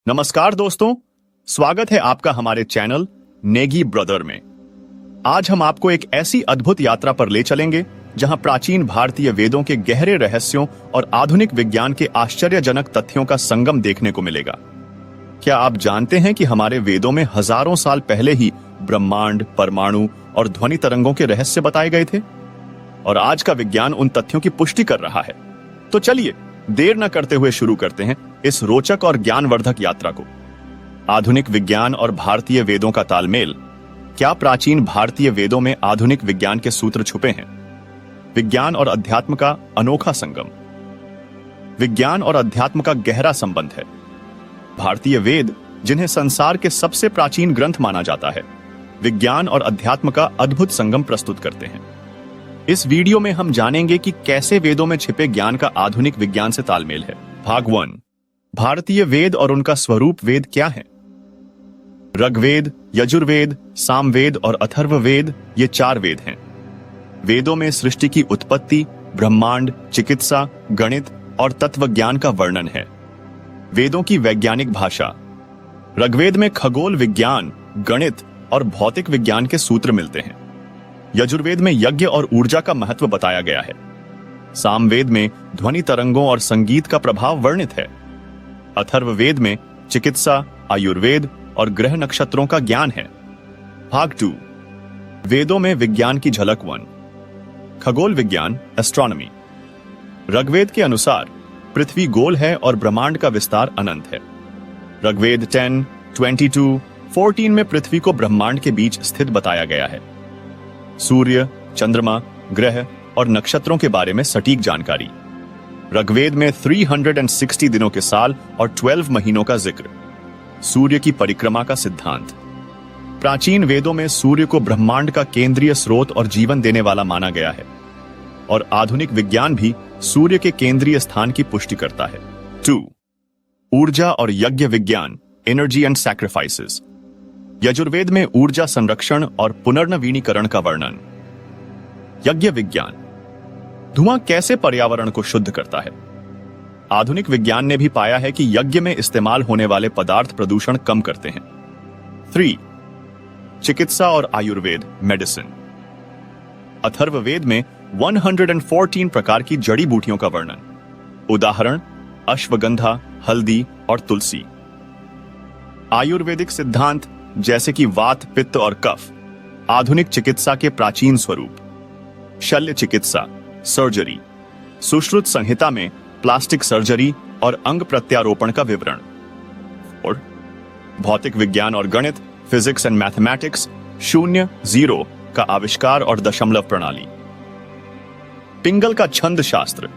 नमस्कार दोस्तों, स्वागत है आपका हमारे चैनल नेगी ब्रदर में। आज हम आपको एक ऐसी अद्भुत यात्रा पर ले चलेंगे जहां प्राचीन भारतीय वेदों के गहरे रहस्यों और आधुनिक विज्ञान के आश्चर्यजनक तथ्यों का संगम देखने को मिलेगा। क्या आप जानते हैं कि हमारे वेदों में हजारों साल पहले ही ब्रह्मांड, परमाणु और ध्वनि तरंगों के रहस्य बताए गए थे? और आज का विज्ञान उन तथ्यों की पुष्टि कर रहा है। तो चलिए देर न करते हुए शुरू करते हैं इस रोचक और ज्ञानवर्धक यात्रा को। आधुनिक विज्ञान और भारतीय वेदों का तालमेल। क्या प्राचीन भारतीय वेदों में आधुनिक विज्ञान के सूत्र छुपे हैं? विज्ञान और अध्यात्म का अनोखा संगम। विज्ञान और अध्यात्म का गहरा संबंध है। भारतीय वेद, जिन्हें संसार के सबसे प्राचीन ग्रंथ माना जाता है, विज्ञान और अध्यात्म का अद्भुत संगम प्रस्तुत करते हैं। इस वीडियो में हम जानेंगे कि कैसे वेदों में छिपे ज्ञान का आधुनिक विज्ञान से तालमेल है। भाग 1। भारतीय वेद और उनका स्वरूप वेद क्या है? ऋग्वेद, यजुर्वेद, सामवेद और अथर्ववेद ये 4 वेद हैं। वेदों में सृष्टि की उत्पत्ति, ब्रह्मांड, चिकित्सा, गणित और तत्व ज्ञान का वर्णन है। वेदों की वैज्ञानिक भाषा। ऋग्वेद में खगोल विज्ञान, गणित और भौतिक विज्ञान के सूत्र मिलते हैं। यजुर्वेद में यज्ञ और ऊर्जा का महत्व बताया गया है। सामवेद में ध्वनि तरंगों और संगीत का प्रभाव वर्णित है। अथर्ववेद में चिकित्सा, आयुर्वेद और ग्रह नक्षत्रों का ज्ञान है। भाग 2। वेदों में विज्ञान की झलक 1। खगोल विज्ञान, एस्ट्रोनॉमी। ऋग्वेद के अनुसार पृथ्वी गोल है और ब्रह्मांड का विस्तार अनंत है। ऋग्वेद 10, 22, 14 में पृथ्वी को ब्रह्मांड के बीच स्थित बताया गया है। सूर्य, चंद्रमा, ग्रह और नक्षत्रों के बारे में सटीक जानकारी। ऋग्वेद में 360 दिनों के साल और 12 महीनों का जिक्र। सूर्य की परिक्रमा का सिद्धांत। प्राचीन वेदों में सूर्य को ब्रह्मांड का केंद्रीय स्रोत और जीवन देने वाला माना गया है, और आधुनिक विज्ञान भी सूर्य के केंद्रीय स्थान की पुष्टि करता है। 2. ऊर्जा और यज्ञ विज्ञान, एनर्जी एंड सैक्रिफाइसेस। यजुर्वेद में ऊर्जा संरक्षण और पुनर्नवीनीकरण का वर्णन। यज्ञ विज्ञान, धुआं कैसे पर्यावरण को शुद्ध करता है। आधुनिक विज्ञान ने भी पाया है कि यज्ञ में इस्तेमाल होने वाले पदार्थ प्रदूषण कम करते हैं। 3. चिकित्सा और आयुर्वेद, मेडिसिन। अथर्ववेद में 114 प्रकार की जड़ी बूटियों का वर्णन। उदाहरण अश्वगंधा, हल्दी और तुलसी। आयुर्वेदिक सिद्धांत जैसे कि वात, पित्त और कफ। आधुनिक चिकित्सा के प्राचीन स्वरूप। शल्य चिकित्सा, सर्जरी। सुश्रुत संहिता में प्लास्टिक सर्जरी और अंग प्रत्यारोपण का विवरण। और भौतिक विज्ञान और गणित, फिजिक्स एंड मैथमेटिक्स, 0, 0 का आविष्कार और दशमलव प्रणाली। पिंगल का छंद शास्त्र,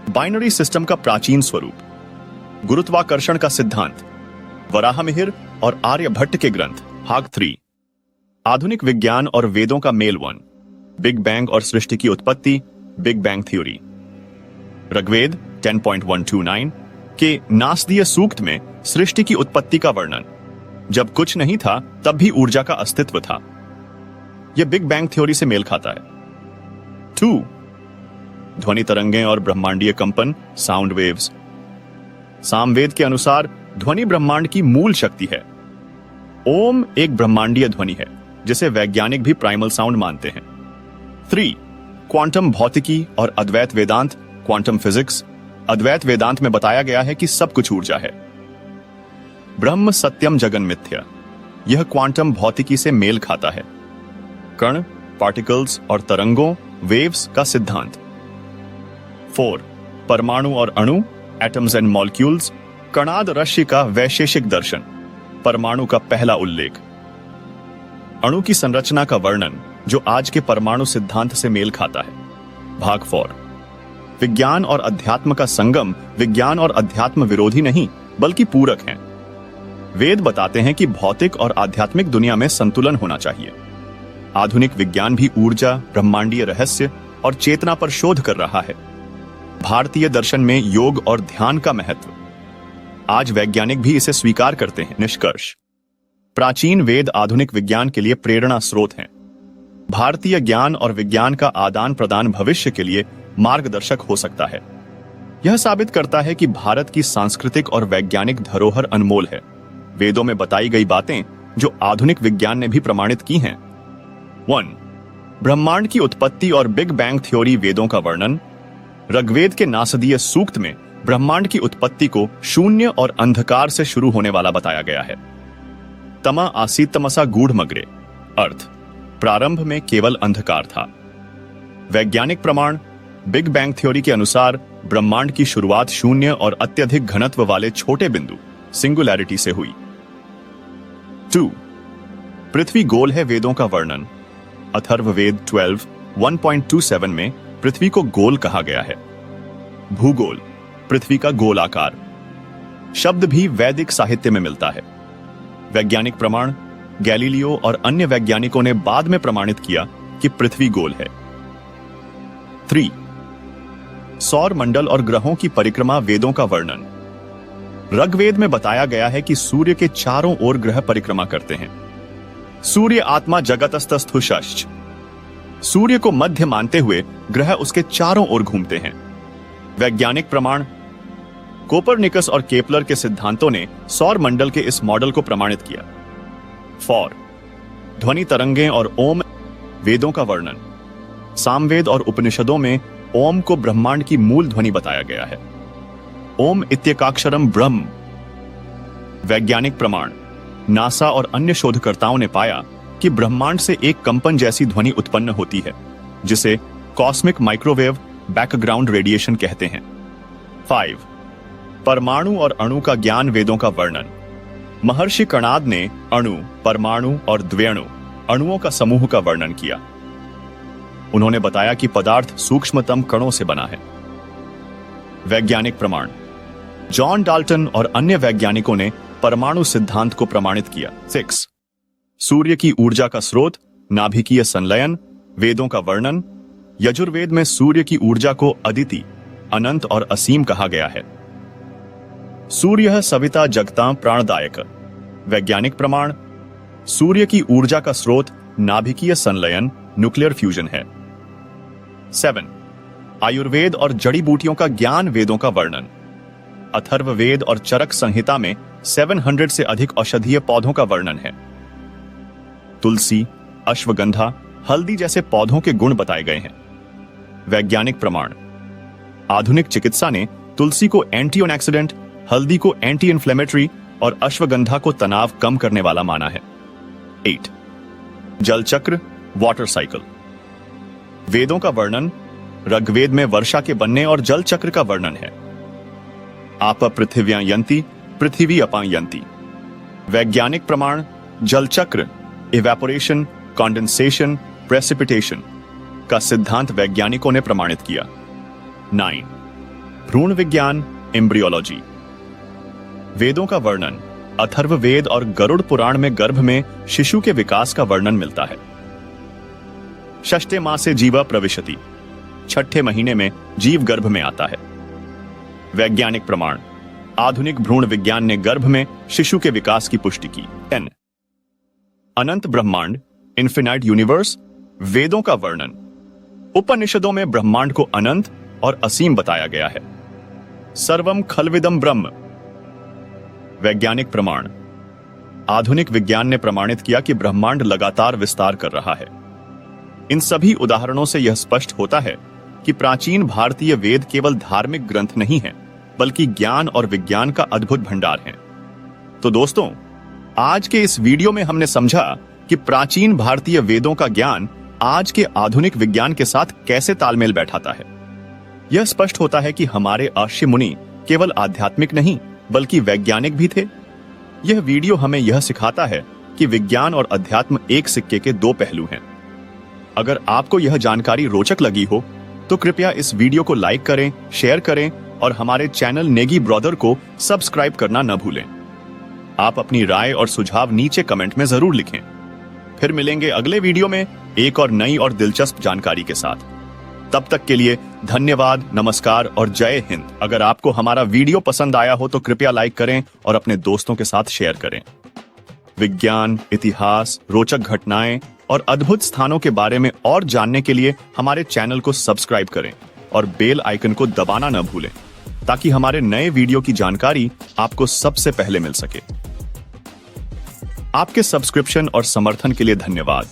बाइनरी सिस्टम का प्राचीन स्वरूप। गुरुत्वाकर्षण का सिद्धांत, वराहमिहिर और आर्यभट्ट के ग्रंथ। भाग 3। आधुनिक विज्ञान और वेदों का मेल 1। बिग बैंग और सृष्टि की उत्पत्ति, बिग बैंग थ्योरी। ऋग्वेद 10.129 के नासदीय सूक्त में सृष्टि की उत्पत्ति का वर्णन। जब कुछ नहीं था तब भी ऊर्जा का अस्तित्व था। यह बिग बैंग थ्योरी से मेल खाता है। 2. ध्वनि तरंगें और ब्रह्मांडीय कंपन, साउंड वेव्स। सामवेद के अनुसार ध्वनि ब्रह्मांड की मूल शक्ति है। ओम एक ब्रह्मांडीय ध्वनि है जिसे वैज्ञानिक भी प्राइमल साउंड मानते हैं। 3. क्वांटम भौतिकी और अद्वैत वेदांत, क्वांटम फिजिक्स। अद्वैत वेदांत में बताया गया है कि सब कुछ ऊर्जा है। ब्रह्म सत्यम जगन मिथ्या, यह क्वांटम भौतिकी से मेल खाता है। कण, पार्टिकल्स और तरंगों, वेव्स का सिद्धांत। 4. परमाणु और अणु, एटम्स एंड मॉलिक्यूल्स। कणाद रश्मि का वैशेषिक दर्शन, परमाणु का पहला उल्लेख। अणु की संरचना का वर्णन जो आज के परमाणु सिद्धांत से मेल खाता है। भाग 4। विज्ञान और अध्यात्म का संगम। विज्ञान और अध्यात्म विरोधी नहीं बल्कि पूरक हैं। वेद बताते हैं कि भौतिक और आध्यात्मिक दुनिया में संतुलन होना चाहिए। आधुनिक विज्ञान भी ऊर्जा, ब्रह्मांडीय रहस्य और चेतना पर शोध कर रहा है। भारतीय दर्शन में योग और ध्यान का महत्व। आज वैज्ञानिक भी इसे स्वीकार करते हैं। निष्कर्ष, प्राचीन वेद आधुनिक विज्ञान के लिए प्रेरणा स्रोत हैं। भारतीय ज्ञान और विज्ञान का आदान प्रदान भविष्य के लिए मार्गदर्शक हो सकता है। यह साबित करता है कि भारत की सांस्कृतिक और वैज्ञानिक धरोहर अनमोल है। वेदों में बताई गई बातें जो आधुनिक विज्ञान ने भी प्रमाणित की हैं। 1. ब्रह्मांड की उत्पत्ति और बिग बैंग थ्योरी। वेदों का वर्णन। ऋग्वेद के नासदीय सूक्त में ब्रह्मांड की उत्पत्ति को शून्य और अंधकार से शुरू होने वाला बताया गया है। तमा आसीत तमसा गूढ़मग्रे, अर्थ प्रारंभ में केवल अंधकार था। वैज्ञानिक प्रमाण। बिग बैंग थ्योरी के अनुसार ब्रह्मांड की शुरुआत शून्य और अत्यधिक घनत्व वाले छोटे बिंदु सिंगुलैरिटी से हुई। 2. पृथ्वी गोल है। वेदों का वर्णन। अथर्ववेद 12:1.27 में पृथ्वी को गोल कहा गया है। भूगोल, पृथ्वी का गोल आकार शब्द भी वैदिक साहित्य में मिलता है। वैज्ञानिक प्रमाण। गैलीलियो और अन्य वैज्ञानिकों ने बाद में प्रमाणित किया कि पृथ्वी गोल है। 3. सौर मंडल और ग्रहों की परिक्रमा। वेदों का वर्णन। ऋग्वेद में बताया गया है कि सूर्य के चारों ओर ग्रह परिक्रमा करते हैं। सूर्य आत्मा जगतस्तस्थुषश्च। सूर्य को मध्य मानते हुए ग्रह उसके चारों ओर घूमते हैं। वैज्ञानिक प्रमाण। कोपरनिकस और केपलर के सिद्धांतों ने सौर मंडल के इस मॉडल को प्रमाणित किया। 4. ध्वनि तरंगें और ओम। वेदों का वर्णन। सामवेद और उपनिषदों में ओम को ब्रह्मांड की मूल ध्वनि बताया गया है। ओम इत्येकाक्षरम ब्रह्म। वैज्ञानिक प्रमाण। नासा और अन्य शोधकर्ताओं ने पाया कि ब्रह्मांड से एक कंपन जैसी ध्वनि उत्पन्न होती है, जिसे कॉस्मिक माइक्रोवेव बैकग्राउंड रेडिएशन कहते हैं। 5. परमाणु और अणु का ज्ञान। वेदों का वर्णन। महर्षि कणाद ने अणु, परमाणु और द्व्यणु अणुओं का समूह का वर्णन किया। उन्होंने बताया कि पदार्थ सूक्ष्मतम कणों से बना है। वैज्ञानिक प्रमाण। जॉन डाल्टन और अन्य वैज्ञानिकों ने परमाणु सिद्धांत को प्रमाणित किया। 6. सूर्य की ऊर्जा का स्रोत। नाभिकीय संलयन। वेदों का वर्णन। यजुर्वेद में सूर्य की ऊर्जा को अदिति, अनंत और असीम कहा गया है। सूर्य सविता जगतां प्राणदायक। वैज्ञानिक प्रमाण। सूर्य की ऊर्जा का स्रोत नाभिकीय संलयन, न्यूक्लियर फ्यूजन है। 7. आयुर्वेद और जड़ी बूटियों का ज्ञान। वेदों का वर्णन। अथर्ववेद और चरक संहिता में 700 से अधिक औषधीय पौधों का वर्णन है। तुलसी, अश्वगंधा, हल्दी जैसे पौधों के गुण बताए गए हैं। वैज्ञानिक प्रमाण। आधुनिक चिकित्सा ने तुलसी को एंटीऑक्सीडेंट, हल्दी को एंटी इन्फ्लेमेटरी और अश्वगंधा को तनाव कम करने वाला माना है। 8. जल चक्र, वाटर साइकिल। वेदों का वर्णन। ऋग्वेद में वर्षा के बनने और जल चक्र का वर्णन है। आप पृथिव्यां यंती, पृथ्वी अपां यंती। वैज्ञानिक प्रमाण। जल चक्र, इवेपोरेशन, कॉन्डेंसेशन, प्रेसिपिटेशन का सिद्धांत वैज्ञानिकों ने प्रमाणित किया। 9. भ्रूण विज्ञान, एम्ब्रियोलॉजी। वेदों का वर्णन। अथर्ववेद और गरुड़ पुराण में गर्भ में शिशु के विकास का वर्णन मिलता है। षष्ठे मासे जीवा प्रविशति। छठे महीने में जीव गर्भ में आता है। वैज्ञानिक प्रमाण। आधुनिक भ्रूण विज्ञान ने गर्भ में शिशु के विकास की पुष्टि की। 10. अनंत ब्रह्मांड, इन्फिनाइट यूनिवर्स। वेदों का वर्णन। उपनिषदों में ब्रह्मांड को अनंत और असीम बताया गया है। सर्वम खलविदम ब्रह्म। वैज्ञानिक प्रमाण। आधुनिक विज्ञान ने प्रमाणित किया कि ब्रह्मांड लगातार विस्तार कर रहा है। इन सभी उदाहरणों से यह स्पष्ट होता है कि प्राचीन भारतीय वेद केवल धार्मिक ग्रंथ नहीं है, बल्कि ज्ञान और विज्ञान का अद्भुत भंडार है। तो दोस्तों, आज के इस वीडियो में हमने समझा कि प्राचीन भारतीय वेदों का ज्ञान आज के आधुनिक विज्ञान के साथ कैसे तालमेल बैठाता है। यह स्पष्ट होता है कि हमारे ऋषि मुनि केवल आध्यात्मिक नहीं, बल्कि वैज्ञानिक भी थे। यह वीडियो हमें यह सिखाता है कि विज्ञान और अध्यात्म एक सिक्के के दो पहलू हैं। अगर आपको यह जानकारी रोचक लगी हो तो कृपया इस वीडियो को लाइक करें, शेयर करें और हमारे चैनल नेगी ब्रदर को सब्सक्राइब करना न भूलें। आप अपनी राय और सुझाव नीचे कमेंट में जरूर लिखें। फिर मिलेंगे अगले वीडियो में एक और नई और दिलचस्प जानकारी के साथ। तब तक के लिए धन्यवाद, नमस्कार और जय हिंद। अगर आपको हमारा वीडियो पसंद आया हो तो कृपया लाइक करें और अपने दोस्तों के साथ शेयर करें। विज्ञान, इतिहास, रोचक घटनाएं और अद्भुत स्थानों के बारे में और जानने के लिए हमारे चैनल को सब्सक्राइब करें और बेल आइकन को दबाना न भूलें। ताकि हमारे नए वीडियो की जानकारी आपको सबसे पहले मिल सके। आपके सब्सक्रिप्शन और समर्थन के लिए धन्यवाद।